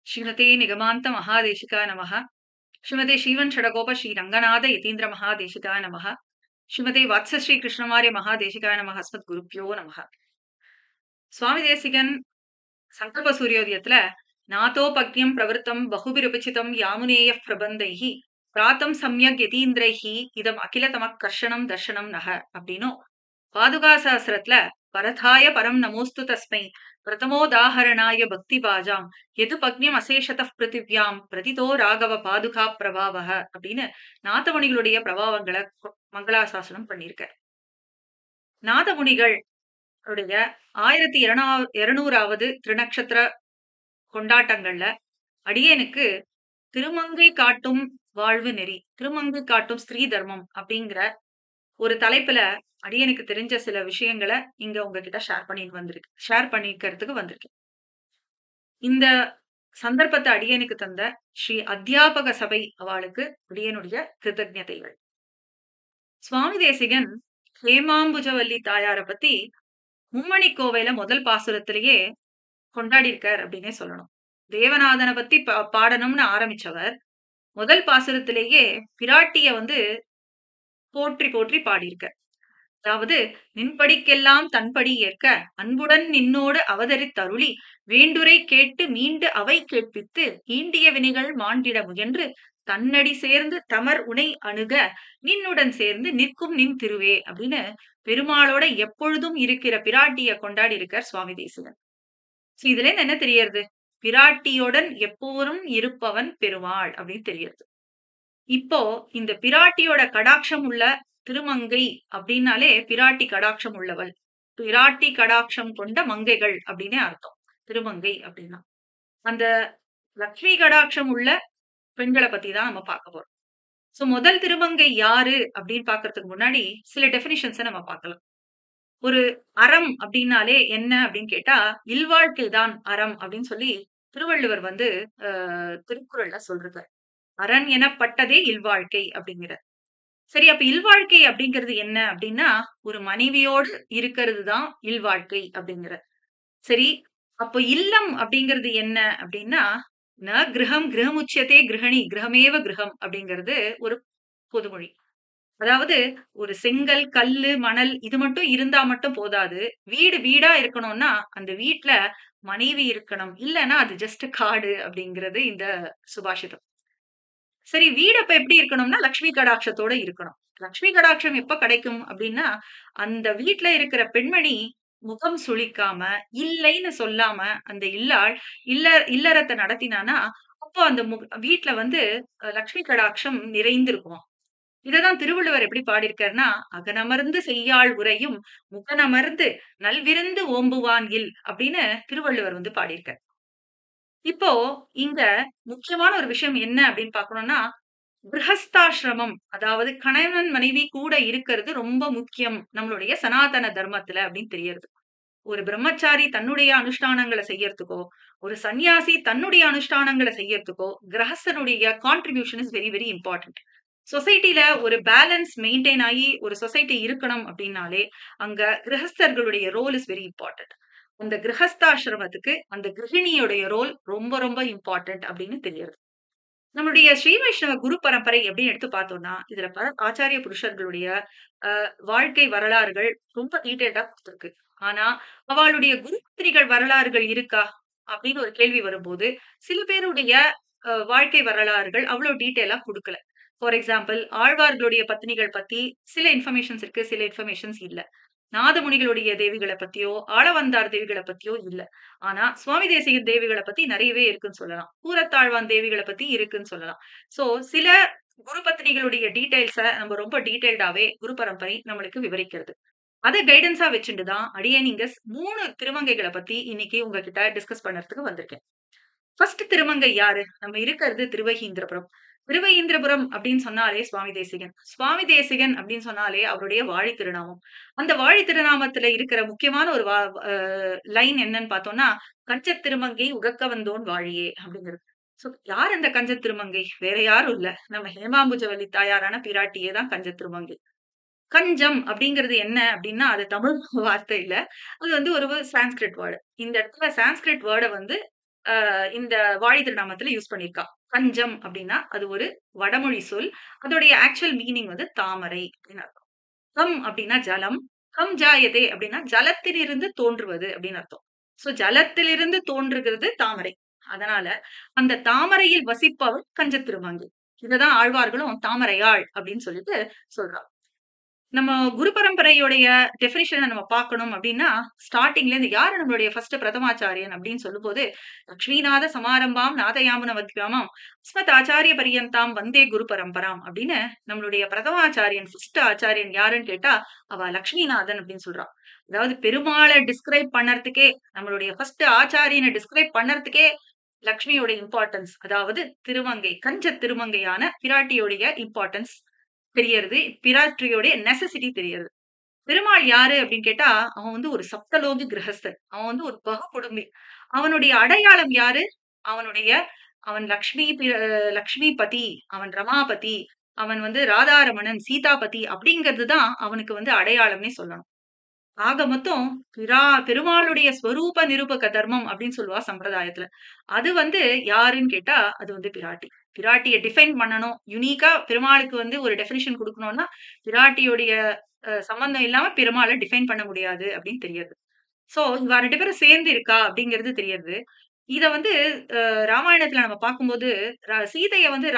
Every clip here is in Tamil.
श्रीमते निगमान्त महादेशिकाय नमः। श्रीमते श्रीवन् षडगोप श्री रंगनाथ यतीन्द्र महादेशिकाय नमः। श्रीमते वत्स श्री कृष्णमार्य महादेशिकाय नमः। अस्मद्गुरुभ्यो नमः. சுவாமி தேசிகன் சங்கல்ப சூரியோதயத்துல நாதோபக்ஞம் பிரவருத்தம் பகுபிருபசிதம் யாமுனேய பிரபந்தைஹி பிராத்தம் சம்யக் யதீந்திரைஹி இதம் அகிலதமக் கர்ஷணம் தர்ஷனம் நக அப்படின்னும் பாதுகா சாஸ்திரத்துல பரதாய பரம் நமோஸ்து தஸ்மை பிரதமோதாஹரணாய பக்தி பாஜாம் எது பக்ஞம் அசேஷத பிருத்திவ்யாம் பிரதிதோ ராகவ பாதுகா பிரபாவக அப்படின்னு நாதமுனிகளுடைய பிரபாவங்களை மங்களாசாசனம் பண்ணியிருக்க. நாதமுனிகள் 1200வது திருநக்ஷத்திர கொண்டாட்டங்கள்ல அடியேனுக்கு திருமங்கை காட்டும் வாழ்வு நெறி, திருமங்கை காட்டும் ஸ்திரீ தர்மம் அப்படிங்கிற ஒரு தலைப்புல அடியனுக்கு தெரிஞ்ச சில விஷயங்களை இங்க உங்ககிட்ட ஷேர் பண்ணிக்கிறதுக்கு வந்திருக்கு. இந்த சந்தர்ப்பத்தை அடியனுக்கு தந்த ஸ்ரீ அத்தியாபக சபை அவளுக்கு அடியனுடைய கிருத்தஜதைகள். சுவாமி தேசிகன் ஹேமாம்புஜவல்லி தாயாரை பத்தி மும்மணி கோவையில முதல் பாசுரத்திலேயே கொண்டாடி இருக்கார் அப்படின்னே சொல்லணும். தேவநாதனை பத்தி பாடணும்னு ஆரம்பிச்சவர் முதல் பாசுரத்திலேயே பிராட்டிய போற்றி போற்றி பாடியிருக்க. அதாவது நின்படிக்கெல்லாம் தன்படி ஏற்க அன்புடன் நின்னோடு அவதரித்தருளி வேண்டுரை கேட்டு மீண்டு அவை கேட்பித்து ஈண்டிய வினைகள் மாண்டிட முயன்று தன்னடி சேர்ந்து தமர் உனை அணுக நின்னுடன் சேர்ந்து நிற்கும் நின் திருவே அப்படின்னு பெருமாளோட எப்பொழுதும் இருக்கிற பிராட்டிய கொண்டாடி இருக்கார் சுவாமி தேசிகன். இதுல இருந்து என்ன தெரியறது? பிராட்டியுடன் எப்போதும் இருப்பவன் பெருமாள் அப்படின்னு தெரியறது. இப்போ இந்த பிராட்டியோட கடாட்சம் உள்ள திருமங்கை அப்படின்னாலே பிராட்டி கடாட்சம் உள்ளவள், பிராட்டி கடாட்சம் கொண்ட மங்கைகள் அப்படின்னு அர்த்தம். திருமங்கை அப்படின்னா அந்த லக்ஷ்மி கடாட்சம் உள்ள பெண்களை பத்தி தான் நம்ம பார்க்க போறோம். சோ முதல் திருமங்கை யாரு அப்படின்னு பாக்குறதுக்கு முன்னாடி சில டெபினிஷன்ஸை நம்ம பார்க்கலாம். ஒரு அறம் அப்படின்னாலே என்ன அப்படின்னு கேட்டா இல்வாழ்க்கை தான் அறம் அப்படின்னு சொல்லி திருவள்ளுவர் திருக்குறள்ல சொல்றாரு. அரண் எனப்பட்டதே இல்வாழ்க்கை அப்படிங்கிற. சரி, அப்ப இல்வாழ்க்கை அப்படிங்கிறது என்ன அப்படின்னா ஒரு மனைவியோடு இருக்கிறது தான் இல்வாழ்க்கை அப்படிங்கிற. சரி, அப்போ இல்லம் அப்படிங்கிறது என்ன அப்படின்னா ந கிரகம் கிரகமுச்சியத்தே கிரகணி கிரகமேவ கிரகம் அப்படிங்கிறது ஒரு பொதுமொழி. அதாவது ஒரு செங்கல் கல்லு மணல் இது மட்டும் இருந்தா மட்டும் போதாது, வீடு வீடா இருக்கணும்னா அந்த வீட்டுல மனைவி இருக்கணும், இல்லைன்னா அது ஜஸ்ட் காடு அப்படிங்கிறது இந்த சுபாஷிதம். சரி, வீடு அப்ப எப்படி இருக்கணும்னா லக்ஷ்மி கடாட்சத்தோட இருக்கணும். லக்ஷ்மி கடாட்சம் எப்ப கிடைக்கும் அப்படின்னா அந்த வீட்டுல இருக்கிற பெண்மணி முகம் சுளிக்காம இல்லைன்னு சொல்லாம அந்த இல்லறத்தை நடத்தினானா அப்போ அந்த வீட்டுல லக்ஷ்மி கடாட்சம் நிறைந்திருக்கும். இததான் திருவள்ளுவர் எப்படி பாடியிருக்காருன்னா அகனமர்ந்து செய்யாள் உரையும் முகனமர்ந்து நல்விருந்து ஓம்புவான் இல் அப்படின்னு திருவள்ளுவர் பாடியிருக்கார். இப்போ இங்க முக்கியமான ஒரு விஷயம் என்ன அப்படின்னு பாக்கணும்னா கிரகஸ்தாசிரமம், அதாவது கணவன் மனைவி கூட இருக்கிறது ரொம்ப முக்கியம் நம்மளுடைய சனாதன தர்மத்துல அப்படின்னு தெரியுது. ஒரு பிரம்மச்சாரி தன்னுடைய அனுஷ்டானங்களை செய்யறதுக்கோ ஒரு சன்னியாசி தன்னுடைய அனுஷ்டானங்களை செய்யறதுக்கோ கிரகஸ்தனுடைய contribution is very very important. சொசைட்டில ஒரு பேலன்ஸ் மெயின்டைன் ஆகி ஒரு சொசைட்டி இருக்கணும் அப்படின்னாலே அங்க கிரகஸ்தர்களுடைய ரோல் இஸ் வெரி இம்பார்ட்டன்ட். அந்த கிரகஸ்தாசிரமத்துக்கு அந்த கிரகிணியோடைய ரோல் ரொம்ப ரொம்ப இம்பார்ட்டன்ட் அப்படின்னு தெரியுது. நம்மளுடைய ஸ்ரீ வைஷ்ணவ குரு பரம்பரை அப்படின்னு எடுத்து பார்த்தோம்னா இதுல பல ஆச்சாரிய புருஷர்களுடைய வாழ்க்கை வரலாறுகள் ரொம்ப டீட்டெயில்டா கொடுத்திருக்கு. ஆனா அவளுடைய குருபத்திரிகள் வரலாறுகள் இருக்கா அப்படின்னு ஒரு கேள்வி வரும்போது சில பேருடைய வாழ்க்கை வரலாறுகள் அவ்வளவு டீட்டெயிலா கொடுக்கல. ஃபார் எக்ஸாம்பிள் ஆழ்வார்களுடைய பத்னிகள் பத்தி சில இன்ஃபர்மேஷன்ஸ் இருக்கு, சில இன்ஃபர்மேஷன்ஸ் இல்ல. நாதமுனிகளுடைய தேவிகளை பத்தியோ ஆளவந்தார் தேவிகளை பத்தியோ இல்ல. ஆனா சுவாமி தேசிகன் தேவிகளை பத்தி நிறையவே இருக்குன்னு சொல்லலாம். கூரத்தாழ்வான் தேவிகளை பத்தி இருக்குன்னு சொல்லலாம். சோ சில குரு பத்னிகளுடைய டீடைல்ஸ நம்ம ரொம்ப டீடைல்டாவே குரு பரம்பரை நம்மளுக்கு விவரிக்கிறது. அதை கைடன்ஸா வச்சுட்டுதான் அடியே நீங்க 3 திருமங்கைகளை பத்தி இன்னைக்கு உங்ககிட்ட டிஸ்கஸ் பண்றதுக்கு வந்திருக்கேன். ஃபர்ஸ்ட் திருமங்கை யாரு? நம்ம இருக்கிறது திருவகீந்திரபுரம். திருவகீந்திரபுரம் அப்படின்னு சொன்னாலே சுவாமி தேசிகன். சுவாமி தேசிகன் அப்படின்னு சொன்னாலே அவருடைய வாழி திருநாமம். அந்த வாழி திருநாமத்துல இருக்கிற முக்கியமான ஒரு லைன் என்னன்னு பார்த்தோம்னா கஞ்ச திருமங்கை உகக்க வந்தோன் வாழியே அப்படிங்கிறது. சோ யார் அந்த கஞ்ச திருமங்கை? வேற யாரும் இல்ல, நம்ம ஹேமாம்புஜவல்லி தாயாரான பிராட்டியே தான் கஞ்ச திருமங்கை. கஞ்சம் அப்படிங்கிறது என்ன அப்படின்னா அது தமிழ் வார்த்தை இல்ல, அது ஒரு சான்ஸ்கிரிட் வேர்டு. இந்த இடத்துல சான்ஸ்கிரிட் வேர்டை இந்த வாழி திருநாமத்துல யூஸ் பண்ணியிருக்கா. கஞ்சம் அப்படின்னா அது ஒரு வடமொழி சொல். அதோடைய ஆக்சுவல் மீனிங் வந்து தாமரை அப்படின்னு அர்த்தம். கம் அப்படின்னா ஜலம். கம் ஜாயதே அப்படின்னா ஜலத்திலிருந்து தோன்றுவது அப்படின்னு அர்த்தம். சோ ஜலத்திலிருந்து தோன்றுகிறது தாமரை. அதனால அந்த தாமரையில் வசிப்பவள் கஞ்சத் திருமங்கை. இததான் ஆழ்வார்களும் தாமரையாள் அப்படின்னு சொல்லிட்டு சொல்றா. நம்ம குரு பரம்பரையுடைய டெஃபினிஷன நம்ம பார்க்கணும் அப்படின்னா, ஸ்டார்ட்டிங்ல இருந்து யாரு நம்மளுடைய ஃபர்ஸ்ட் பிரதமாச்சாரியன் அப்படின்னு சொல்லும்போது, "லக்ஷ்மிநாத சமாரம்பாம் நாதயாமுன மத்யாமாம் அஸ்மத் ஆச்சாரிய பரியந்தாம் வந்தே குரு பரம்பராம்" அப்படின்னு நம்மளுடைய பிரதமாச்சாரியன், ஃபர்ஸ்ட் ஆச்சாரியன் யாருன்னு கேட்டா, அவ லக்ஷ்மிநாதன் அப்படின்னு சொல்றா. அதாவது பெருமாள டிஸ்கிரைப் பண்ணறதுக்கே, நம்மளுடைய ஃபர்ஸ்ட் ஆச்சாரியன டிஸ்கிரைப் பண்ணறதுக்கே லக்ஷ்மியோட இம்பார்ட்டன்ஸ், அதாவது திருமங்கை, கஞ்ச திருமங்கையான பிராட்டியோடைய இம்பார்ட்டன்ஸ் தெரியறது. பிராட்டியோடைய நெசசிட்டி தெரியறது. பெருமாள் யாரு அப்படின்னு கேட்டா, அவன் வந்து ஒரு சப்தலோகி கிரகஸ்தன். அவன் வந்து ஒரு பகு குடும்பி. அவனுடைய அடையாளம் யாரு? அவனுடைய அவன் லக்ஷ்மிபதி, அவன் ரமாபதி, அவன் வந்து ராதாரமணன், சீதாபதி அப்படிங்கிறது தான் அவனுக்கு வந்து அடையாளம்னே சொல்லணும். ஆக மொத்தம் பெருமாளுடைய ஸ்வரூப நிரூபக தர்மம் அப்படின்னு சொல்லுவா சம்பிரதாயத்துல. அது வந்து யாருன்னு கேட்டா, அது வந்து பிராட்டி. பிராட்டிய டிஃபைன் பண்ணணும். யுனிக்கா பெருமாளுக்கு வந்து ஒரு டெஃபினிஷன் குடுக்கணும்னா, பிராட்டியுடைய சம்பந்தம் இல்லாம பெருமாள டிஃபைன் பண்ண முடியாது அப்படின்னு தெரியுது. சோ, இவ 2 பேரும் சேர்ந்து இருக்கா அப்படிங்கிறது தெரியுது. இத வந்து ராமாயணத்துல நம்ம பார்க்கும்போது, சீதைய வந்து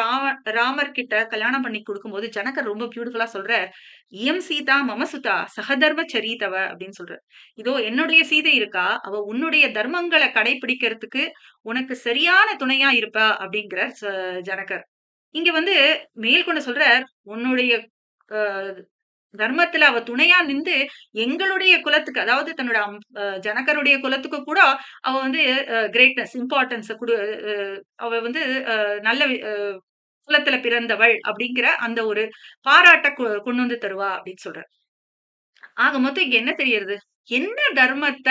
ராமர் கிட்ட கல்யாணம் பண்ணி குடுக்கும்போது, ஜனகர் ரொம்ப பியூட்டிஃபுல்லா சொல்றார். "இயம் சீதா மம சுதா சகதர்ம சரீதவ" அப்படின்னு சொல்றார். இதோ என்னுடைய சீதை இருக்கா, அவ உன்னுடைய தர்மங்கள கடைபிடிக்கிறதுக்கு உனக்கு சரியான துணையா இருப்பா அப்படிங்கிறார் ஜனகர். இங்க வந்து மேற்கொண்டு சொல்றார், உன்னுடைய அ தர்மத்துல அவ துணையா நின்று எங்களுடைய குலத்துக்கு, அதாவது தன்னோட ஜனகருடைய குலத்துக்கு கூட அவ வந்து கிரேட்னஸ், இம்பார்ட்டன்ஸ அவ வந்து நல்ல குலத்துல பிறந்தவள் அப்படிங்கிற அந்த ஒரு பாராட்ட கொண்டு வந்து தருவா அப்படின்னு சொல்றார். ஆக மொத்தம் இங்க என்ன தெரியறது? என்ன தர்மத்த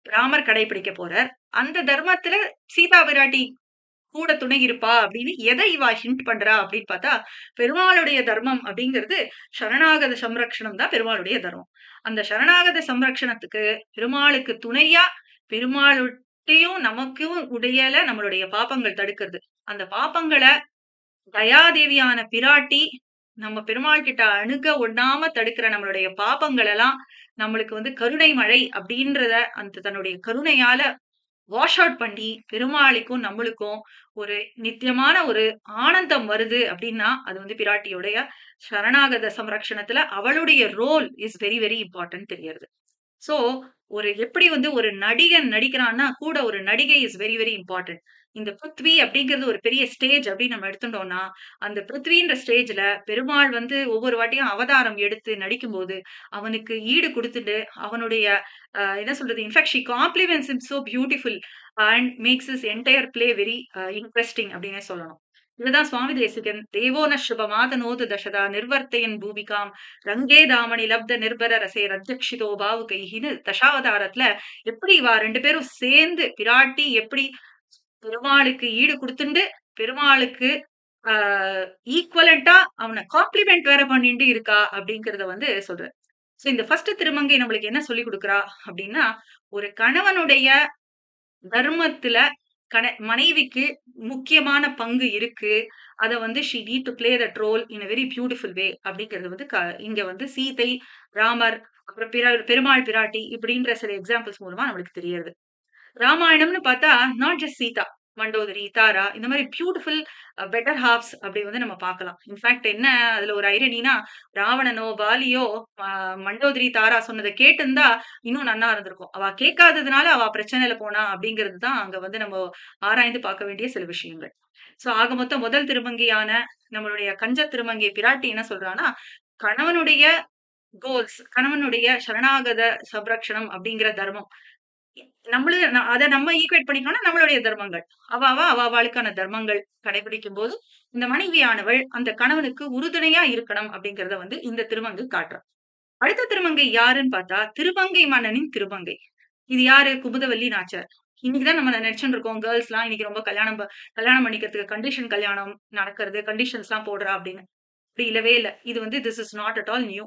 ராமர் கடைபிடிக்க போறார்? அந்த தர்மத்துல சீதா பிராட்டி கூட துணை இருப்பா அப்படின்னு எதை இவ ஹிண்ட் பண்றா அப்படின்னு பார்த்தா, பெருமாளுடைய தர்மம் அப்படிங்கிறது சரணாகத சம்ரக்ஷணம் தான் பெருமாளுடைய தர்மம். அந்த சரணாகத சம்ரக்ஷணத்துக்கு பெருமாளுக்கு துணையா, பெருமாளுட்டயும் நமக்கும் உடையல நம்மளுடைய பாபங்கள் தடுக்கிறது. அந்த பாபங்கள தயாதேவியான பிராட்டி நம்ம பெருமாள் கிட்ட அணுக ஒண்ணாம தடுக்கிற நம்மளுடைய பாபங்கள் எல்லாம் நம்மளுக்கு வந்து கருணை மழை அப்படின்றத அந்த தன்னுடைய கருணையால வாஷ் அவுட் பண்ணி பெருமாளுக்கும் நம்மளுக்கும் ஒரு நித்தியமான ஒரு ஆனந்தம் வருது அப்படின்னா, அது வந்து பிராட்டியுடைய சரணாகத சம்ரக்ஷணத்துல அவளுடைய role is very very important தெரியறது. சோ, ஒரு எப்படி வந்து ஒரு நடிகன் நடிக்கிறான்னா, கூட ஒரு நடிகை இஸ் வெரி வெரி இம்பார்ட்டன்ட். இந்த பிருத்வி அப்படிங்கிறது ஒரு பெரிய ஸ்டேஜ் அப்படின்னு நம்ம எடுத்துட்டோம்னா, அந்த பிருத்வின்ற ஸ்டேஜ்ல பெருமாள் வந்து ஒவ்வொரு வாட்டியும் அவதாரம் எடுத்து நடிக்கும்போது, அவனுக்கு ஈடு குடுத்துட்டு, அவனுடைய என்ன சொல்றது? In fact she compliments him so beautiful and makes his entire play very interesting அப்படின்னே சொல்லணும். இதுதான் சுவாமி தேசிகன் "தேவோ ந சுபமாதனோது தசதா நிர்வர்த்தயன் பூமிகாம் ரங்கே தாமணி லப்த நிர்பர ரசே ரத்யக்ஷிதோ பாவுகைஹின்னு" தசாவதாரத்துல எப்படி இவா 2 பேரும் சேர்ந்து பிராட்டி எப்படி பெருமாளுக்கு ஈடு குடுத்துண்டு, பெருமாளுக்கு ஆ ஈக்வலன்ட்டா அவன காம்ப்ளிமெண்ட் வேற பண்ணிட்டு இருக்கா அப்படிங்கிறத வந்து சொல்றார். சோ இந்த ஃபர்ஸ்ட் திருமங்கை நம்மளுக்கு என்ன சொல்லிக் குடுக்குறா அப்படின்னா, ஒரு கணவனுடைய தர்மத்துல மனைவிக்கு முக்கியமான பங்கு இருக்கு. அத வந்து she need to play that role in a very beautiful way அப்படிங்கிறது வந்து இங்க வந்து சீதை, ராமர், அப்புறம் பெருமாள் பிராட்டி இப்படின்ற சில எக்ஸாம்பிள்ஸ் மூலமா நம்மளுக்கு தெரியறது. ராமாயணம்னு பார்த்தா நாட் ஜஸ்ட் சீதா, மண்டோதரி, தாரா இந்த மாரி பியூட்டிஃபுல் பெட்டர் ஹால்ஃப்ஸ் அப்படி வந்து நம்ம பார்க்கலாம். இன்ஃபாக்ட் என்ன அதுல ஒரு ஐரனின்னா, ராவணனோ, வாலியோ அ மண்டோதரி, தாரா சொன்னத கேட்டிருந்தா இன்னும் நன்னா இருந்திருக்கும். அவ கேட்காததுனால அவ பிரச்சனையில போனா அப்படிங்கிறது தான் அங்க வந்து நம்ம ஆராய்ந்து பார்க்க வேண்டிய சில விஷயங்கள். சோ ஆக மொத்தம் முதல் திருமங்கையான நம்மளுடைய கஞ்ச திருமங்கை பிராட்டி என்ன சொல்றான்னா, கணவனுடைய கோல்ஸ், கணவனுடைய சரணாகத சம்ரக்ஷணம் அப்படிங்கிற தர்மம் அத நம்ம ஈக்வேட் பண்ணிக்கணும்னா நம்மளுடைய தர்மங்கள். அவாளுக்கான தர்மங்கள் கடைபிடிக்கும்போது, இந்த மனைவியானவள் அந்த கணவனுக்கு உறுதுணையா இருக்கணும் அப்படிங்கிறத வந்து இந்த திருமங்கை காட்டுறா. அடுத்த திருமங்கை யாருன்னு பார்த்தா, திருமங்கை மன்னனின் திருமங்கை. இது யாரு? குமுதவல்லி நாச்சியார். இன்னைக்கு தான் நம்ம நெனச்சுட்டு இருக்கோம். கேர்ள்ஸ்லாம் இன்னைக்கு ரொம்ப கல்யாணம் பண்ணிக்கிறதுக்கு கண்டிஷன் கல்யாணம் நடக்கிறது, கண்டிஷன்ஸ்லாம் போடுறா அப்படின்னு. அப்படி இல்லவே இல்ல. இது வந்து this is not at all new.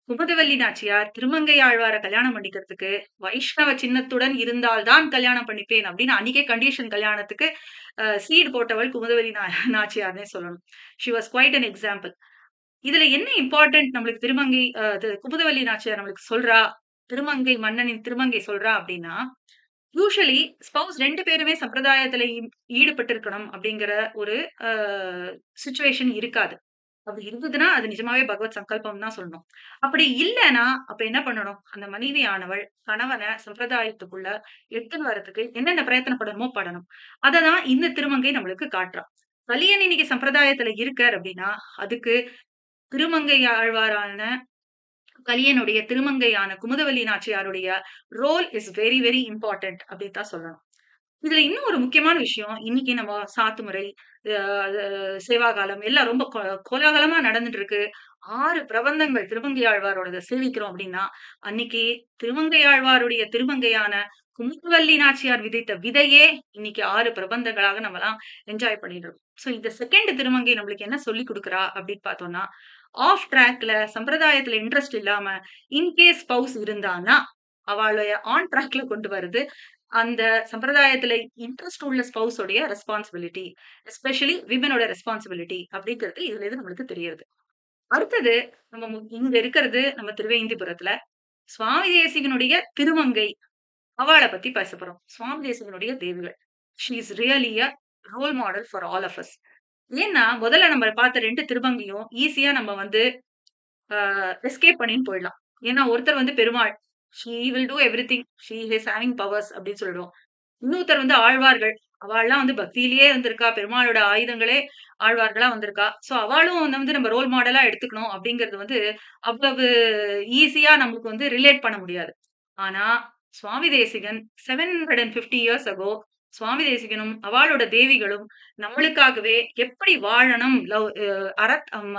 Kumudavalli Nachiyar Thirumangai Azhwar கல்யாணம் பண்ணிக்கிறதுக்கு வைஷ்ணவ சின்னத்துடன் இருந்தால் தான் கல்யாணம் பண்ணிப்பேன் அப்படின்னு அன்னைக்கே கண்டிஷன் கல்யாணத்துக்கு சீட் போட்டவள் குமுதவல்லி நாச்சியார்னே சொல்லணும். She was quite an example. இதுல என்ன இம்பார்ட்டன்ட் நம்மளுக்கு திருமங்கை குமுதவல்லி நாச்சியார் நம்மளுக்கு சொல்றா, திருமங்கை மன்னனின் திருமங்கை சொல்றா அப்படின்னா, யூசுவலி ஸ்பௌஸ் 2 பேருமே சம்பிரதாயத்துல ஈடுபட்டிருக்கணும் அப்படிங்கிற ஒரு அ சிச்சுவேஷன் இருக்காது. அப்படி இருந்ததுன்னா, அது நிஜமாவே பகவத் சங்கல்பம் தான் சொல்லணும். அப்படி இல்லன்னா, அப்ப என்ன பண்ணணும்? அந்த மனைவியானவள் கணவன சம்பிரதாயத்துக்குள்ள எடுத்துன்னு வரதுக்கு என்னென்ன பிரயத்தனப்படணுமோ படணும். அததான் இந்த திருமங்கை நம்மளுக்கு காட்டுறா. கலியன் இன்னைக்கு சம்பிரதாயத்துல இருக்கார் அப்படின்னா, அதுக்கு திருமங்கை ஆழ்வாரான கலியனுடைய திருமங்கையான குமுதவல்லி நாச்சியாருடைய role is very, very important அப்படின்னு தான் சொல்லணும். இதுல இன்னும் ஒரு முக்கியமான விஷயம். இன்னைக்கு நம்ம சாத்துமுறை, அ சேவாகாலம் எல்லாம் ரொம்ப கோலாகலமா நடந்துட்டு இருக்கு. 6 பிரபந்தங்கள் திருமங்கை ஆழ்வாரோடத சேவிக்கிறோம் அப்படின்னா, அன்னைக்கு திருமங்கை ஆழ்வாருடைய திருமங்கையான குமுதவல்லி நாச்சியார் விதைத்த விதையே இன்னைக்கு 6 பிரபந்தங்களாக நம்மலாம் என்ஜாய் பண்ணிட்டு இருக்கோம். சோ இந்த 2ண்ட் திருமங்கை நம்மளுக்கு என்ன சொல்லிக் குடுக்குறா அப்படின்னு பார்த்தோம்னா, ஆஃப் ட்ராக்ல சம்பிரதாயத்துல இன்ட்ரெஸ்ட் இல்லாம இன்கேஸ் ஸ்பௌஸ் இருந்தான்னா, அவளைய ஆன் ட்ராக்ல கொண்டு வரது அந்த சம்பிரதாயத்துல இன்ட்ரெஸ்ட் உள்ள ஸ்பௌஸ் உடைய ரெஸ்பான்சிபிலிட்டி. எஸ்பெஷலி விமனோட ரெஸ்பான்சிபிலிட்டி அப்படிங்கிறது இதுல இருந்து நம்மளுக்கு தெரியுது. அடுத்தது நம்ம இங்க இருக்கிறது நம்ம திருவேந்திபுரத்துல. சுவாமி தேசிகனுடைய திருமங்கை. அவள பத்தி பேசப் போறோம். சுவாமி தேசிகனுடைய தேவிகள். She is really a role model for all of us. ஏன்னா, முதல்ல நம்ம பார்த்த 2 திருமங்கையும் ஈஸியா நம்ம வந்து அ எஸ்கேப் பண்ணின்னு போயிடலாம். ஏன்னா, ஒருத்தர் வந்து Perumal. She will do everything. She is having powers அப்படின்னு சொல்லிடுவோம். இன்னொருத்தர் வந்து ஆழ்வார்கள். அவாள்லாம் வந்து பக்தியிலேயே இருந்திருக்கா. பெருமாளோட ஆயுதங்களே ஆழ்வார்களா வந்திருக்கா. சோ அவாளும் வந்து நம்ம ரோல் மாடலா எடுத்துக்கணும் அப்படிங்கிறது வந்து அவ்வளவு ஈஸியா நமக்கு வந்து ரிலேட் பண்ண முடியாது. ஆனா, சுவாமி தேசிகன் 750 இயர்ஸ் அகோ சுவாமி தேசிகனும், அவாளோட தேவிகளும் நம்மளுக்காகவே எப்படி வாழணும், லவ் அ அறத் அம்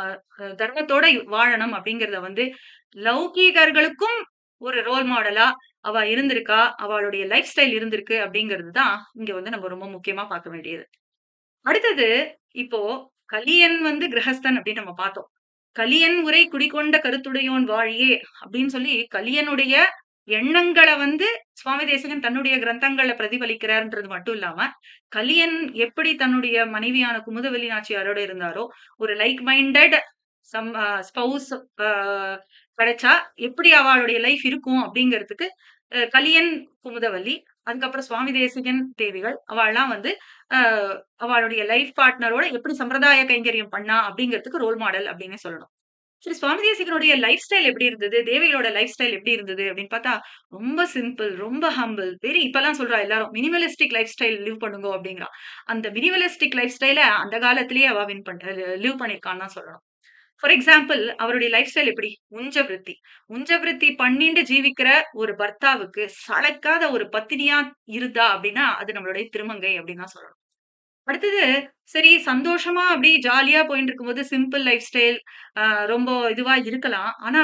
தர்மத்தோட வாழணும் அப்படிங்கிறத வந்து லௌகீகர்களுக்கும் ஒரு ரோல் மாடலா அவ இருந்திருக்கா. அவளுடைய லைஃப் ஸ்டைல் இருந்திருக்கு அப்படிங்கிறது தான் இங்க வந்து நம்ம ரொம்ப முக்கியமா பார்க்க வேண்டியது. அடுத்தது இப்போ கலியன் வந்து கிரகஸ்தன் அப்படின்னு நம்ம பார்த்தோம். கலியன் உரை குடிகொண்ட கருத்துடையோன் வாழியே அப்படின்னு சொல்லி கலியனுடைய எண்ணங்கள வந்து சுவாமி தேசிகன் தன்னுடைய கிரந்தங்கள்ல பிரதிபலிக்கிறார்ன்றது மட்டும் இல்லாம, கலியன் எப்படி தன்னுடைய மனைவியான குமுதவல்லி நாச்சியாரோட இருந்தாரோ, ஒரு லைக் மைண்டட் ஸ்பௌஸ் அ கிடைச்சா எப்படி அவளுடைய லைஃப் இருக்கும் அப்படிங்கிறதுக்கு கலியன், குமுதவல்லி, அதுக்கப்புறம் சுவாமி தேசிகன் தேவிகள் அவாள்லாம் வந்து அ அவளுடைய லைஃப் பார்ட்னரோட எப்படி சம்பிரதாய கைங்கரியம் பண்ணா அப்படிங்கிறதுக்கு ரோல் மாடல் அப்டின்னே சொல்லணும். சரி சுவாமி தேசிகனுடைய லைஃப் ஸ்டைல் எப்படி இருந்தது? தேவிகளோட லைஃப் ஸ்டைல் எப்படி இருந்தது? அப்படின்னு பார்த்தா, ரொம்ப சிம்பிள், ரொம்ப ஹம்பிள், இப்பலாம் சொல்றா எல்லாரும் மினிமலிஸ்டிக் லைஃப் ஸ்டைல் லிவ் பண்ணுங்கோ அப்படிங்கிறா. அந்த மினிமலிஸ்டிக் லைஃப் ஸ்டைல அந்த காலத்திலேயே அவ வின் பண் லிவ் பண்ணியிருக்கான்னு தான் சொல்லணும். ஃபார் எக்ஸாம்பிள் அவருடைய லைஃப் ஸ்டைல் எப்படி? உஞ்சவிருத்தி. உஞ்சவிருத்தி பண்ணிண்டு ஜீவிக்கிற ஒரு பர்த்தாவுக்கு சளைக்காத ஒரு பத்தினியா இருந்தா அப்படின்னா, அது நம்மளுடைய திருமங்கை அப்படின்னு தான் சொல்லணும். அடுத்தது சரி சந்தோஷமா அப்படி ஜாலியா போயிட்டு இருக்கும்போது சிம்பிள் லைஃப் ஸ்டைல் ரொம்ப இதுவா இருக்கலாம். ஆனா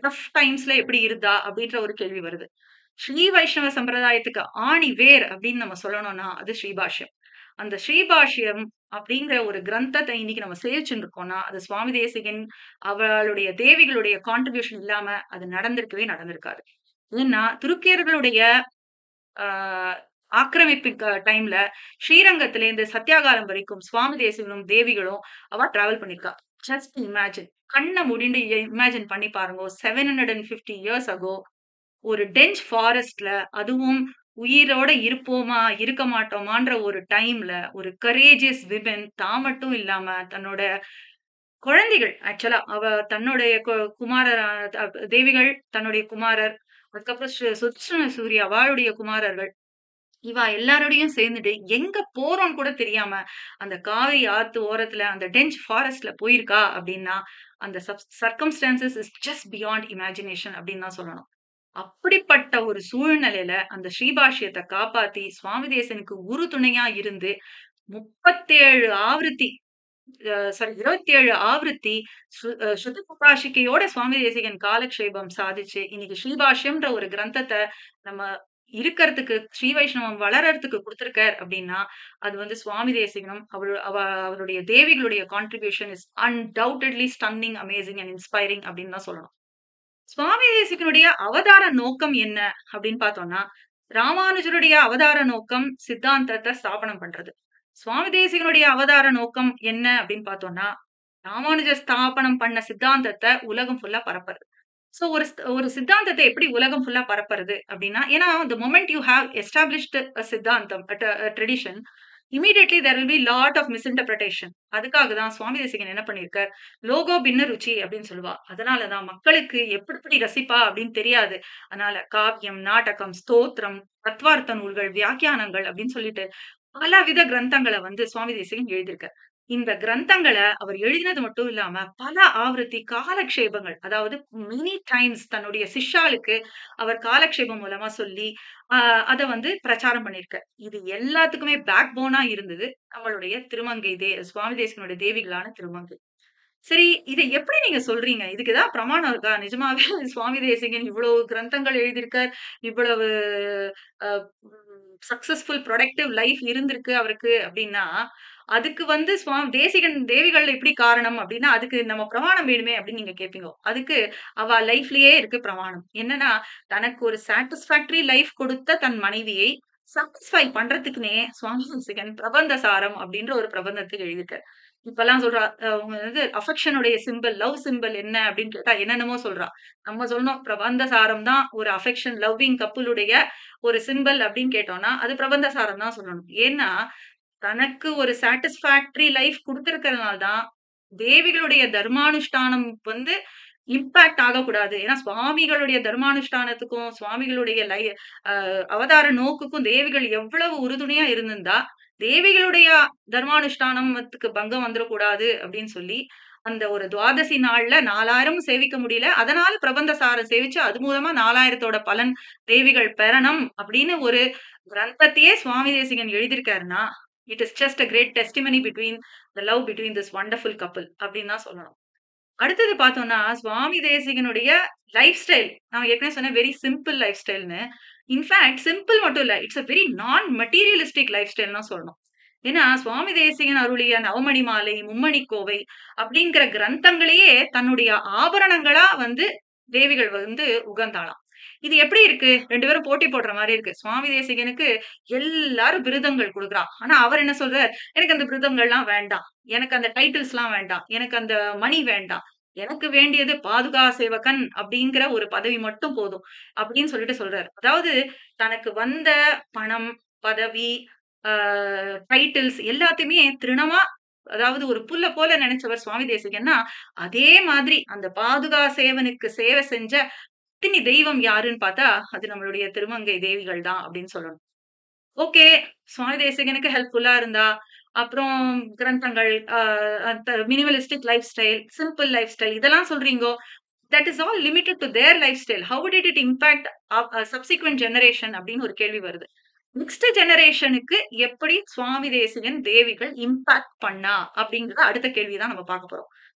டஃப் டைம்ஸ்ல எப்படி இருந்தா? அப்படின்ற ஒரு கேள்வி வருது. ஸ்ரீ வைஷ்ணவ சம்பிரதாயத்துக்கு ஆணி வேர் அப்படின்னு நம்ம சொல்லணும்னா, அது ஸ்ரீபாஷ்யம். அந்த ஸ்ரீபாஷ்யம் அப்படிங்கிற ஒரு கிரந்தத்த இன்னைக்கு நம்ம சேவிச்சுட்டு இருக்கோம்னா, அது சுவாமி தேசிகன் அவளுடைய தேவிகளுடைய கான்ட்ரிபியூஷன் இல்லாம அது நடந்திருக்கவே நடந்திருக்காது. ஏன்னா, துருக்கியர்களுடைய ஆ ஆக்கிரமிப்பு டைம்ல ஸ்ரீரங்கத்திலேருந்து சத்தியாகாலம் வரைக்கும் சுவாமி தேசிகனும், தேவிகளும் அவ டிராவல் பண்ணியிருக்கா. Just imagine. கண்ண மூடிண்டு இமேஜின் பண்ணி பாருங்கோ. 750 இயர்ஸ் அகோ ஒரு டென்ச் ஃபாரஸ்ட்ல அதுவும் உயிரோட இருப்போமா, இருக்க மாட்டோமான்ற ஒரு டைம்ல ஒரு கரேஜியஸ் விமன் தான் மட்டும் இல்லாம தன்னோட குழந்தைகள் ஆக்சுவலா அவ தன்னுடைய குமாரர் தேவிகள் தன்னுடைய குமாரர், அதுக்கப்புறம் சுதர்சன சூர்யா அவளுடைய குமாரர்கள் இவா எல்லாரோடையும் சேர்ந்துட்டு எங்க போறோம்னு கூட தெரியாம, அந்த காவிரி ஆத்து ஓரத்துல அந்த டென்ச் ஃபாரஸ்ட்ல போயிருக்கா அப்டின்னா, அந்த circumstances is just beyond imagination அப்டின்னு தான் சொல்லணும். அப்படிப்பட்ட ஒரு சூழ்நிலையில அந்த ஸ்ரீபாஷ்யத்த காப்பாத்தி, சுவாமி தேசனுக்கு உறுதுணையா இருந்து 37 ஆவೃತ್ತಿ சாரி 27 ஆவೃತ್ತಿ சுத்த பிரகாஷிகையோட சுவாமி தேசிகன் காலக்ஷேபம் சாதிச்சு, இன்னைக்கு ஸ்ரீபாஷ்யம்ன்ற ஒரு கிரந்தத்த நம்ம இருக்கறதுக்கு ஸ்ரீ வைஷ்ணவம் வளர்றதுக்கு குடுத்திருக்கார் அப்டின்னா, அது வந்து சுவாமி தேசிகனும், அவருடைய தேவிகளுடைய contribution is undoubtedly stunning, amazing and inspiring அப்டின்னு தான் சொல்லணும். சுவாமி தேசிகனுடைய அவதார நோக்கம் என்ன அப்படின்னு பார்த்தோம்னா, ராமானுஜருடைய அவதார நோக்கம் சித்தாந்தத்த ஸ்தாபனம் பண்றது. சுவாமி தேசிகனுடைய அவதார நோக்கம் என்ன அப்படின்னு பார்த்தோம்னா, ராமானுஜர் ஸ்தாபனம் பண்ண சித்தாந்தத்த உலகம் ஃபுல்லா பரப்புறது. சோ ஒரு சித்தாந்தத்த எப்படி உலகம் ஃபுல்லா பரப்புறது அப்படின்னா, ஏன்னா the moment you have established சித்தாந்தம் tradition, immediately there will be lot of misinterpretation. அதுக்காக தான் சுவாமி தேசிகன் என்ன பண்ணியிருக்கார், லோகோ பின்ன ருச்சி அப்படின்னு சொல்லுவா. அதனால தான் மக்களுக்கு எப்படி எப்படி ரசிப்பா அப்படின்னு தெரியாது. அதனால காவியம், நாடகம், ஸ்தோத்திரம், தத்வார்த்த நூல்கள், வியாக்கியானங்கள் அப்படின்னு சொல்லிட்டு பலவித கிரந்தங்கள வந்து சுவாமி தேசிகன் எழுதியிருக்கார். இந்த கிரந்தங்கள அவர் எழுதினது மட்டும் இல்லாம, பல ஆவೃತ್ತಿ காலக்ஷேபங்கள், அதாவது மெனி டைம்ஸ் தன்னுடைய சிஷ்யாளுக்கு அவர் காலக்ஷேபம் மூலமா சொல்லி, அ அத வந்து பிரச்சாரம் பண்ணியிருக்கார். இது எல்லாத்துக்குமே பேக் போனா இருந்தது நம்மளுடைய திருமங்கை சுவாமி தேசிகனுடைய தேவிகளான திருமங்கை. சரி, இத எப்படி நீங்க சொல்றீங்க? இதுக்கு ஏதாவது பிரமாணம் இருக்கா? நிஜமாவே சுவாமி தேசிகன் இவ்வளவு கிரந்தங்கள் எழுதியிருக்கார். இவ்வளவு அ சக்சஸ்ஃபுல் புரொடக்டிவ் லைஃப் இருந்திருக்கு அவருக்கு அப்டின்னா, அதுக்கு வந்து தேசிகன் தேவிகள் எப்படி காரணம் அப்டின்னா, அதுக்கு நம்ம பிரமாணம் வேணுமே அப்டின்னு நீங்க கேட்பீங்க. அதுக்கு அவ லைஃப்லயே இருக்கு பிரமாணம். என்னன்னா, தனக்கு ஒரு சாட்டிஸ்ஃபாக்டரி லைஃப் கொடுத்த தன் மனைவியை சாட்டிஸ்ஃபை பண்றதுக்குன்னே சுவாமி தேசிகன் பிரபந்த சாரம் அப்டின்ற ஒரு பிரபந்தத்த எழுதியிருக்கார். இப்பல்லாம் சொல்றா, அவங்க வந்து அஃபெக்ஷனுடைய சிம்பல், லவ் சிம்பல் என்ன அப்படின்னு கேட்டா என்னென்னமோ சொல்றா. நம்ம சொன்னோம் பிரபந்த சாரம் தான் ஒரு அஃபெக்ஷன் லவ்விங் கப்புளுடைய ஒரு சிம்பல் அப்படின்னு கேட்டோம்னா, அது பிரபந்த சாரம் தான் சொல்லணும். ஏன்னா, தனக்கு ஒரு சாட்டிஸ்ஃபாக்டரி லைஃப் குடுத்திருக்கிறதுனால தான், தேவிகளுடைய தர்மானுஷ்டானம் வந்து இம்பாக்ட் ஆகக்கூடாது. ஏன்னா, சுவாமிகளுடைய தர்மானுஷ்டானத்துக்கும், சுவாமிகளுடைய அவதார நோக்குக்கும் தேவிகள் எவ்வளவு உறுதுணையா இருந்திருந்தா, தேவிகளுடைய தர்மானுஷ்டானத்துக்கு பங்கம் வந்துறக்கூடாது அப்படின்னு சொல்லி, அந்த ஒரு துவாதசி நாள்ல 4000 சேவிக்க முடியல. அதனால பிரபந்த சாரம் சேவிச்சு, அது மூலமா 4000த்தோட பலன் தேவிகள் பெறணும் அப்படின்னு ஒரு கிரந்தத்தையே சுவாமி தேசிகன் எழுதியிருக்காருன்னா, it is just a great testimony between the love between this wonderful couple அப்படின்னு தான் சொல்லணும். அடுத்தது பார்த்தோம்னா, சுவாமி தேசிகனுடைய லைஃப் ஸ்டைல். நான் ஏற்கனவே சொன்னேன் வெரி சிம்பிள் லைஃப் ஸ்டைல்ன்னு. இன்ஃபாக்ட் சிம்பிள் மட்டும் இல்ல. It's a very non materialistic life ஸ்டைல்ன்னு தான் சொல்லணும். ஏன்னா, சுவாமி தேசிகன் அருளிய நவமணி மாலை, மும்மணி கோவை அப்படிங்கிற கிரந்தங்களையே தன்னுடைய ஆபரணங்களா வந்து தேவிகள் வந்து உகந்தாளாம். இது எப்படி இருக்கு? 2 பேரும் போட்டி போடுற மாரி இருக்கு. சுவாமி தேசிகனுக்கு எல்லாரும் பிருதங்கள் குடுக்குறா. ஆனா அவர் என்ன சொல்றார், "எனக்கு அந்த பிருதங்கள்லாம் வேண்டாம். எனக்கு அந்த டைட்டில்ஸ்லாம் வேண்டாம். எனக்கு அந்த மணி வேண்டாம். எனக்கு வேண்டியது பாதுகா சேவகன் அப்படிங்கிற ஒரு பதவி மட்டும் போதும்." அப்படின்னு சொல்லிட்டு சொல்றாரு. அதாவது தனக்கு வந்த பணம், பதவி, ஆ டைட்டில்ஸ் எல்லாத்தையுமே திருணமா, அதாவது ஒரு புல்ல போல நெனச்சவர் சுவாமி தேசிகன்னா, அதே மாதிரி அந்த பாதுகா சேவனுக்கு சேவை செஞ்ச அத்தினி தெய்வம் யாருன்னு பார்த்தா, அது நம்மளுடைய திருமங்கை தேவிகள் தான் அப்படின்னு சொல்லணும். ஓகே. சுவாமி தேசிகனுக்கு ஹெல்ப்ஃபுல்லா இருந்தா, அப்புறம் கிரந்தங்கள், அந்த minimalistic life style, simple life style இதெல்லாம் சொல்றீங்கோ. That is all limited to their life style. How did it impact subsequent generation அப்படின்னு ஒரு கேள்வி வருது. நெக்ஸ்ட் ஜெனரேஷனுக்கு எப்படி சுவாமி தேசிகன் தேவிகள் இம்பாக்ட் பண்ணா? அப்படிங்கிறத அடுத்த கேள்வி தான் நம்ம பார்க்க போறோம்.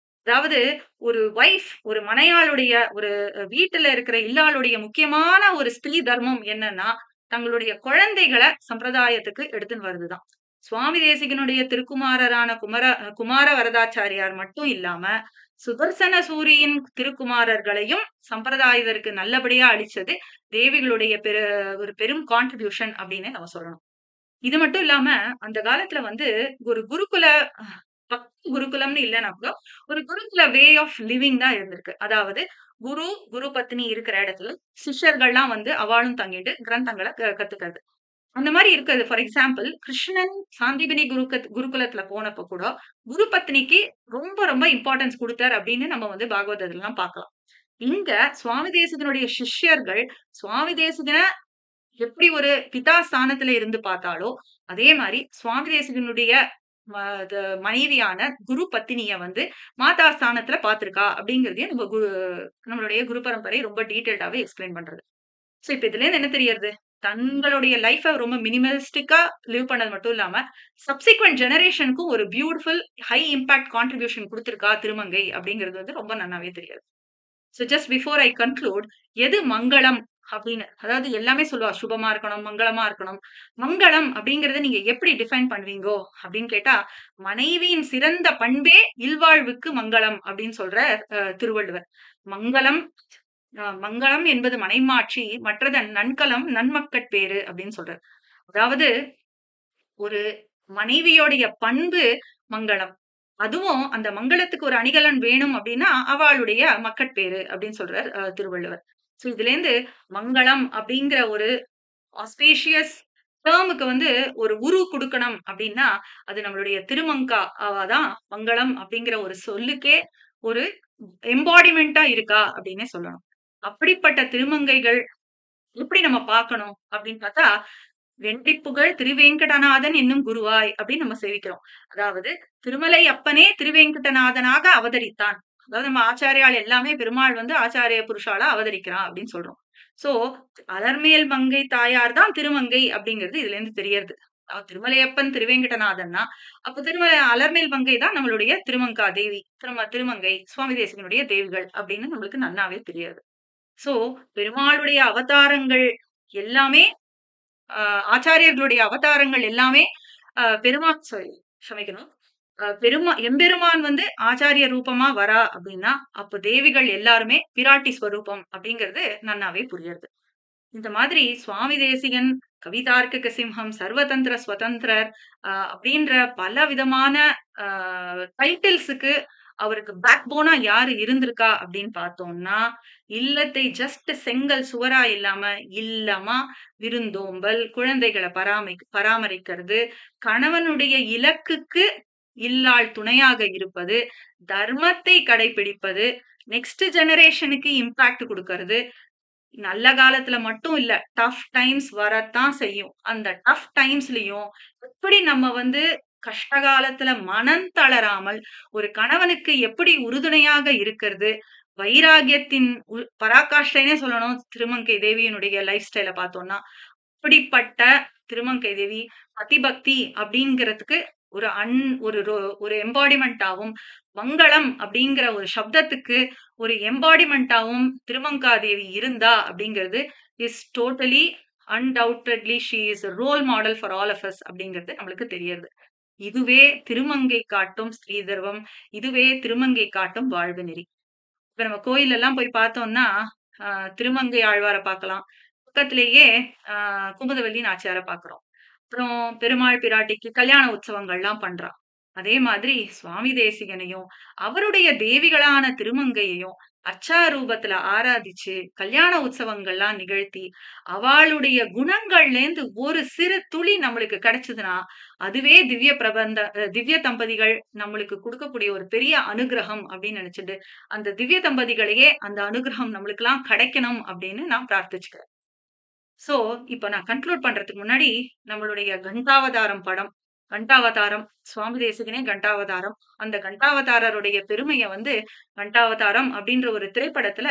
அதாவது ஒரு வைஃப், ஒரு மனையாளுடைய ஒரு வீட்டுல இருக்கிற இல்லாளுடைய முக்கியமான ஒரு ஸ்திரீ தர்மம் என்னன்னா, தங்களுடைய குழந்தைகள சம்பிரதாயத்துக்கு எடுத்துன்னு வருதுதான். சுவாமி தேசிகனுடைய திருக்குமாரரான குமார வரதாச்சாரியார் மட்டும் இல்லாம, சுதர்சன சூரியின் திருக்குமாரர்களையும் சம்பிரதாயத்திற்கு நல்லபடியா அளிச்சது தேவிகளுடைய ஒரு பெரும் கான்ட்ரிபியூஷன் அப்படின்னு நம்ம சொல்லணும். இது மட்டும் இல்லாம, அந்த காலத்துல வந்து ஒரு குருகுல பக்தி குருகுலம்னு இல்லன்னா கூட, ஒரு குருகுல வே ஆஃப் லிவிங் தான் இருந்திருக்கு. அதாவது குரு, குரு பத்னி இருக்கிற இடத்துல சிஷ்யர்கள்லாம் வந்து அவாளும் தங்கிட்டு கிரந்தங்கள கத்துக்கிறது. அந்த மாரி இருக்குது. ஃபார் எக்ஸாம்பிள் கிருஷ்ணன் சாந்தீபனி குருகுலத்துல போனப்ப கூட, குரு பத்னிக்கு ரொம்ப ரொம்ப இம்பார்ட்டன்ஸ் குடுத்தார் அப்படின்னு நம்ம வந்து பாகவதத்துலலாம் பார்க்கலாம். இங்க சுவாமி தேசிகனுடைய சிஷ்யர்கள், சுவாமி தேசிகன எப்படி ஒரு பிதா ஸ்தானத்துல இருந்து பார்த்தாளோ, அதே மாரி சுவாமி தேசிகனுடைய ம த மனைவியான குரு பத்தினிய வந்து மாதா ஸ்தானத்துல பார்த்திருக்கா அப்படிங்கிறதையும் நம்மளுடைய குரு பரம்பரை ரொம்ப டீட்டெயில்டாவே எக்ஸ்பிளைன் பண்றது. சோ இப்ப இதுலேருந்து என்ன தெரியறது? தங்களுடைய லைஃப்ப ரொம்ப மினிமலிஸ்டிக்கா லிவ் பண்ணது மட்டும் இல்லாம, சப்சிக்வென்ட் ஜெனரேஷனுக்கும் ஒரு பியூட்டிஃபுல் ஹை இம்பாக்ட் கான்ட்ரிபியூஷன் குடுத்திருக்கா திருமங்கை அப்படிங்கிறது வந்து ரொம்ப நன்னாவே தெரியுது. So just before I conclude, எது மங்களம் அப்படின்னு. அதாவது எல்லாமே சொல்லுவா. சுபமா இருக்கணும், மங்களமா இருக்கணும். மங்களம் அப்படிங்கிறத நீங்க எப்படி டிஃபைன் பண்ணுவீங்கோ? அப்படின்னு கேட்டா, மனைவியின் சிறந்த பண்பே இல்வாழ்வுக்கு மங்களம் அப்படின்னு சொல்றார் திருவள்ளுவர். மங்களம் மங்களம் என்பது மனைமாட்சி, மற்றதன் நன்கலம் நன்மக்கட்பேறு அப்படின்னு சொல்றார். அதாவது ஒரு மனைவியோடைய பண்பு மங்களம். அதுவும் அந்த மங்களத்துக்கு ஒரு அணிகலன் வேணும் அப்படின்னா, அவளுடைய மக்கட்பேறு அப்படின்னு சொல்றார் திருவள்ளுவர். ஸோ இதுலேருந்து மங்களம் அப்படிங்கிற ஒரு ஆஸ்பீஷியஸ் டேர்முக்கு வந்து ஒரு உரு குடுக்கணும் அப்படின்னா, அது நம்மளுடைய திருமங்கா தான் மங்களம் அப்படிங்கிற ஒரு சொல்லுக்கே ஒரு எம்பாடிமென்ட்டா இருக்கா அப்படின்னே சொல்லணும். அப்படிப்பட்ட திருமங்கைகள் எப்படி நம்ம பார்க்கணும் அப்படின்னு பார்த்தா, "வென்றிப்புகழ் திருவேங்கடநாதன் என்னும் குருவாய்" அப்படின்னு நம்ம சேவிக்கிறோம். அதாவது திருமலை அப்பனே திருவேங்கடநாதனாக அவதரித்தான். அதாவது நம்ம ஆச்சாரியால் எல்லாமே பெருமாள் வந்து ஆச்சாரிய புருஷாலா அவதரிக்கிறான் அப்படின்னு சொல்றோம். சோ அலர்மேல் மங்கை தாயார் தான் திருமங்கை அப்படிங்கிறது இதுல இருந்து தெரியறது. திருமலையப்பன் திருவேங்கடநாதன்னா, அப்ப அலர்மேல் மங்கை தான் நம்மளுடைய திருமங்கா தேவி. திருமங்கை சுவாமி தேசிகனுடைய தேவிகள் அப்படின்னு நம்மளுக்கு நன்னாவே தெரியாது. சோ பெருமாளுடைய அவதாரங்கள் எல்லாமே ஆச்சாரியர்களுடைய அவதாரங்கள் எல்லாமே க்ஷமிக்கணும். எம்பெருமான் வந்து ஆச்சாரிய ரூபமா வரா அப்படின்னா, அப்ப தேவிகள் எல்லாருமே பிராட்டி ஸ்வரூபம் அப்படிங்கிறது நன்னாவே புரியுது. இந்த மாதிரி சுவாமி தேசிகன், கவிதார்க்கிக சிம்ஹம், சர்வதந்திர ஸ்வதந்திரர் அப்படின்ற பல விதமான டைட்டில்ஸுக்கு அவருக்கு பேக் போனா யாரு இருந்திருக்கா அப்படின்னு பார்த்தோம்னா, இல்லத்தை ஜஸ்ட் செங்கல் சுவரா இல்லாம, இல்லமா விருந்தோம்பல், குழந்தைகளை பராமரிக்கிறது, கணவனுடைய இலக்குக்கு இல்லாள் துணையாக இருப்பது, தர்மத்தை கடைபிடிப்பது, நெக்ஸ்ட் ஜெனரேஷனுக்கு இம்பாக்ட் குடுக்கறது, நல்ல காலத்துல மட்டும் இல்ல, டஃப் டைம்ஸ் வரத்தான் செய்யும். அந்த டஃப் டைம்ஸ்லயும் எப்படி நம்ம வந்து கஷ்ட காலத்துல மனம் தளராமல், ஒரு கணவனுக்கு எப்படி உறுதுணையாக இருக்கிறது, வைராகியத்தின் பராகாஷ்டைன்னே சொல்லணும். திருமங்கை தேவியினுடைய லைஃப் ஸ்டைல பார்த்தோம்னா, அப்படிப்பட்ட திருமங்கை தேவி பதிபக்தி அப்படிங்கிறதுக்கு ஒரு ஒரு எம்பாடிமெண்டாவும், மங்களம் அப்படிங்கிற ஒரு சப்தத்துக்கு ஒரு எம்பாடிமெண்டாவும் திருமங்காதேவி இருந்தா அப்படிங்கிறது is totally undoubtedly she is role model for all of us அப்படிங்கிறது நம்மளுக்கு தெரியுது. இதுவே திருமங்கை காட்டும் ஸ்ரீதர்வம், இதுவே திருமங்கை காட்டும் வாழ்வு நெறி. இப்ப நம்ம கோயில் எல்லாம் போய் பார்த்தோம்னா, திருமங்கை ஆழ்வார பார்க்கலாம். பக்கத்திலேயே குமுதவல்லி நாச்சியார பார்க்கிறோம். அப்புறம் பெருமாள் பிராட்டிக்கு கல்யாண உற்சவங்கள்லாம் பண்றா. அதே மாதிரி சுவாமி தேசிகனையும், அவருடைய தேவிகளான திருமங்கையையும் அர்ச்சாரூபத்துல ஆராதிச்சு, கல்யாண உற்சவங்கள்லாம் நிகழ்த்தி, அவளுடைய குணங்கள்லேருந்து ஒரு சிறு துளி நம்மளுக்கு கிடைச்சதுன்னா, அதுவே திவ்ய தம்பதிகள் நம்மளுக்கு குடுக்கக்கூடிய ஒரு பெரிய அனுகிரகம் அப்படின்னு நினைச்சுட்டு, அந்த திவ்ய தம்பதிகளையே அந்த அனுகிரகம் நம்மளுக்கெல்லாம் கிடைக்கணும் அப்படின்னு நான் பிரார்த்திச்சுக்கிறேன். சோ, இப்ப நான் கன்க்ளூட் பண்றதுக்கு முன்னாடி, நம்மளுடைய கண்டாவதாரம் படம், கண்டாவதாரம் சுவாமி தேசிகனே கண்டாவதாரம். அந்த கண்டாவதாரருடைய பெருமைய வந்து, கண்டாவதாரம் அப்படின்ற ஒரு திரைப்படத்துல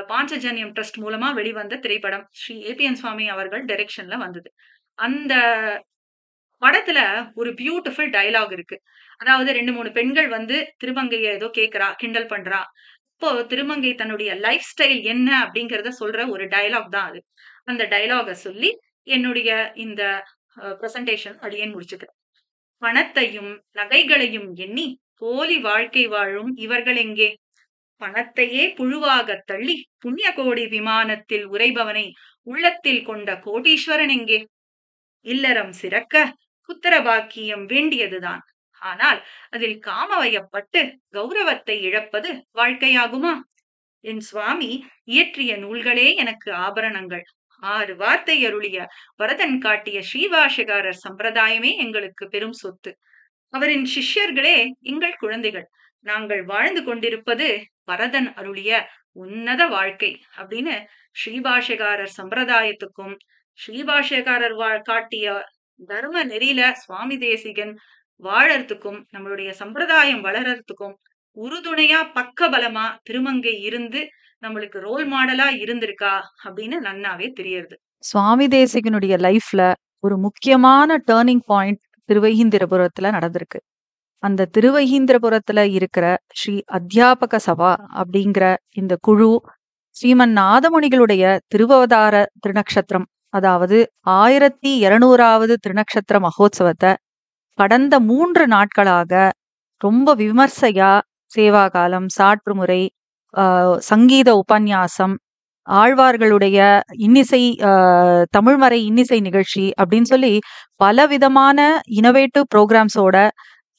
பாஞ்சஜன்யம் ட்ரஸ்ட் மூலமா வெளிவந்த திரைப்படம். ஸ்ரீ ஏபிஎன் சுவாமி அவர்கள் டைரக்ஷன்ல வந்தது. அந்த படத்துல ஒரு பியூட்டிஃபுல் டயலாக் இருக்கு. அதாவது 2, 3 பெண்கள் வந்து திருமங்கைய ஏதோ கேட்கிறா, கிண்டல் பண்றா. அப்போ திருமங்கை தன்னுடைய லைஃப் ஸ்டைல் என்ன அப்படிங்கிறத சொல்ற ஒரு டயலாக் தான் அது. அந்த டயலாக சொல்லி என்னுடைய இந்த பிரசன்டேஷன் அடியேன் முடிச்சுக்கிறேன். பணத்தையும் நகைகளையும் எண்ணி போலி வாழ்க்கை வாழும் இவர்கள் எங்கே? பணத்தையே புழுவாகத் தள்ளி புண்ணிய கோடி விமானத்தில் உறைபவனை உள்ளத்தில் கொண்ட கோடீஸ்வரன் எங்கே? இல்லறம் சிறக்க புத்திர பாக்கியம் வேண்டியதுதான். ஆனால் அதில் காமவயப்பட்டு கௌரவத்தை இழப்பது வாழ்க்கையாகுமா? என் சுவாமி இயற்றிய நூல்களே எனக்கு ஆபரணங்கள். 6 வார்த்தை அருளிய வரதன் காட்டிய ஸ்ரீபாஷ்யகாரர் சம்பிரதாயமே எங்களுக்கு பெரும் சொத்து. அவரின் சிஷ்யர்களே எங்கள் குழந்தைகள். நாங்கள் வாழ்ந்து கொண்டிருப்பது வரதன் அருளிய உன்னத வாழ்க்கை அப்படின்னு ஸ்ரீபாஷ்யகாரர் சம்பிரதாயத்துக்கும், ஸ்ரீபாஷ்யகாரர் காட்டிய தர்ம நெறியில சுவாமி தேசிகன் வாழறதுக்கும், நம்மளுடைய சம்பிரதாயம் வளர்றதுக்கும் உறுதுணையா பக்கபலமா திருமங்கை இருந்து நம்மளுக்கு ரோல் மாடலா இருந்திருக்கா அப்படின்னு நன்னாவே தெரியுது. சுவாமி தேசிகனுடைய லைஃப்ல ஒரு முக்கியமான டேர்னிங் பாயிண்ட் திருவைஹீந்திரபுரத்துல நடந்திருக்கு. அந்த திருவைஹீந்திரபுரத்துல இருக்கிற ஸ்ரீ அத்தியாபக சபா அப்படிங்கிற இந்த குழு ஸ்ரீமன் நாதமுனிகளுடைய திருவவதார திருநக்ஷத்திரம், அதாவது 1200வது திருநக்ஷத்திர மகோத்சவத்தை கடந்த 3 நாட்களாக ரொம்ப விமர்சையா சேவாகாலம், சாற்றுமுறை, சங்கீத உபன்யாசம், ஆழ்வார்களுடைய இன்னிசை, தமிழ்மறை இன்னிசை நிகழ்ச்சி அப்படின்னு சொல்லி பலவிதமான இனோவேட்டிவ் ப்ரோக்ராம்ஸோட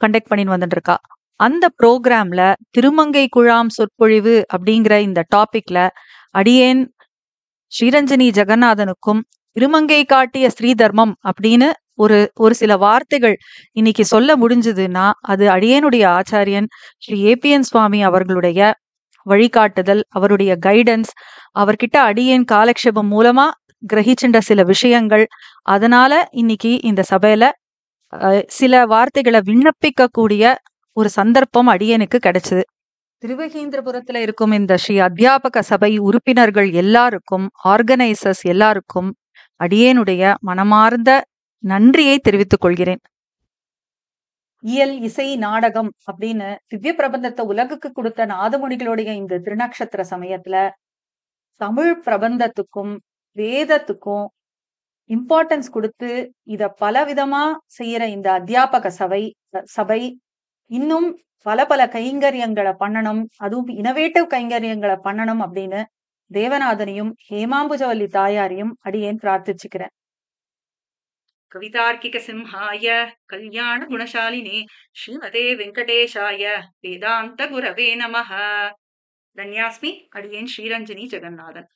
கண்டக்ட் பண்ணின்னு வந்துட்டு இருக்கா. அந்த ப்ரோக்ராம்ல திருமங்கை குழாம் சொற்பொழிவு அப்படிங்கிற இந்த டாபிக்ல அடியேன் ஸ்ரீரஞ்சனி ஜெகநாதனுக்கும் திருமங்கை காட்டிய ஸ்ரீதர்மம் அப்படின்னு ஒரு சில வார்த்தைகள் இன்னைக்கு சொல்ல முடிஞ்சதுன்னா அது அடியேனுடைய ஆச்சாரியன் ஸ்ரீ ஏபிஎன் சுவாமி அவர்களுடைய வழிகாட்டுதல், அவருடைய கைடன்ஸ், அவர்கிட்ட அடியேன் காலக்ஷேபம் மூலமா கிரகிச்சின்ற சில விஷயங்கள். அதனால இன்னைக்கு இந்த சபையில சில வார்த்தைகளை விண்ணப்பிக்க கூடிய ஒரு சந்தர்ப்பம் அடியேனுக்கு கிடைச்சது. திருவகீந்திரபுரத்துல இருக்கும் இந்த ஸ்ரீ அத்தியாபக சபை உறுப்பினர்கள் எல்லாருக்கும், ஆர்கனைசர்ஸ் எல்லாருக்கும் அடியேனுடைய மனமார்ந்த நன்றியை தெரிவித்துக் கொள்கிறேன். இயல், இசை, நாடகம் அப்படின்னு திவ்ய பிரபந்தத்தை உலகுக்கு கொடுத்த நாதமுனிகளுடைய இந்த திருநக்ஷத்திர சமயத்துல தமிழ் பிரபந்தத்துக்கும் வேதத்துக்கும் இம்பார்ட்டன்ஸ் கொடுத்து இத பலவிதமா செய்யற இந்த அத்தியாபக சபை இன்னும் பல கைங்கரியங்களை பண்ணணும், அதுவும் இனோவேட்டிவ் கைங்கரியங்களை பண்ணணும் அப்படின்னு தேவநாதனையும் ஹேமாம்புஜவல்லி தாயாரையும் அடியேன் பிரார்த்திச்சுக்கிறேன். கவிதார்க்கிக சிம்ஹாய கல்யாண குணசாலினே ஸ்ரீமதே வெங்கடேஷாய வேதாந்த குரவே நமஹ. தன்யாஸ்மி. அடியேன் ஸ்ரீரஞ்சனி ஜெகநாதன்.